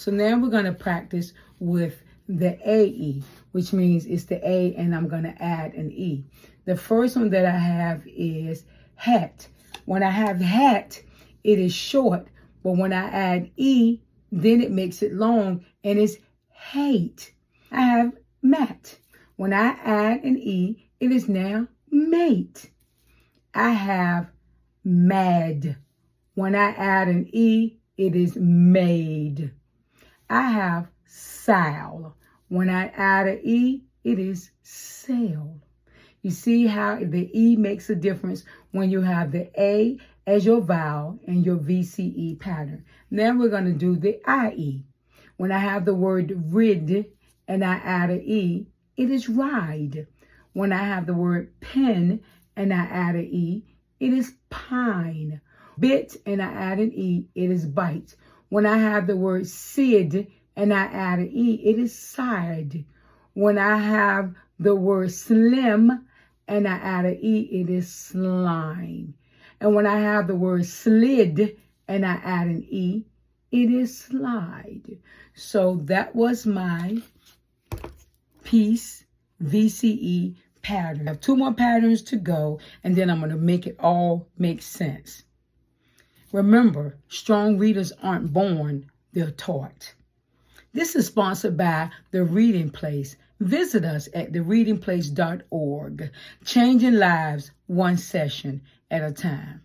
So now we're going to practice with the AE, which means it's the A and I'm going to add an E. The first one that I have is hat. When I have hat, it is short, but when I add E, then it makes it long and it's hate. I have mat. When I add an E, it is now mate. I have mad. When I add an E, it is made. I have sal. When I add an E, it is sailed. You see how the E makes a difference when you have the A as your vowel and your VCE pattern. Now we're going to do the IE. When I have the word rid and I add an E, it is ride. When I have the word pen and I add an E, it is pine. Bit and I add an E, it is bite. When I have the word Sid and I add an E, it is side. When I have the word slim and I add an E, it is slime. And when I have the word slid and I add an E, it is slide. So that was my piece VCE pattern. I have 2 more patterns to go, and then I'm going to make it all make sense. Remember, strong readers aren't born, they're taught. This is sponsored by The Reading Place. Visit us at thereadingplace.org, changing lives one session at a time.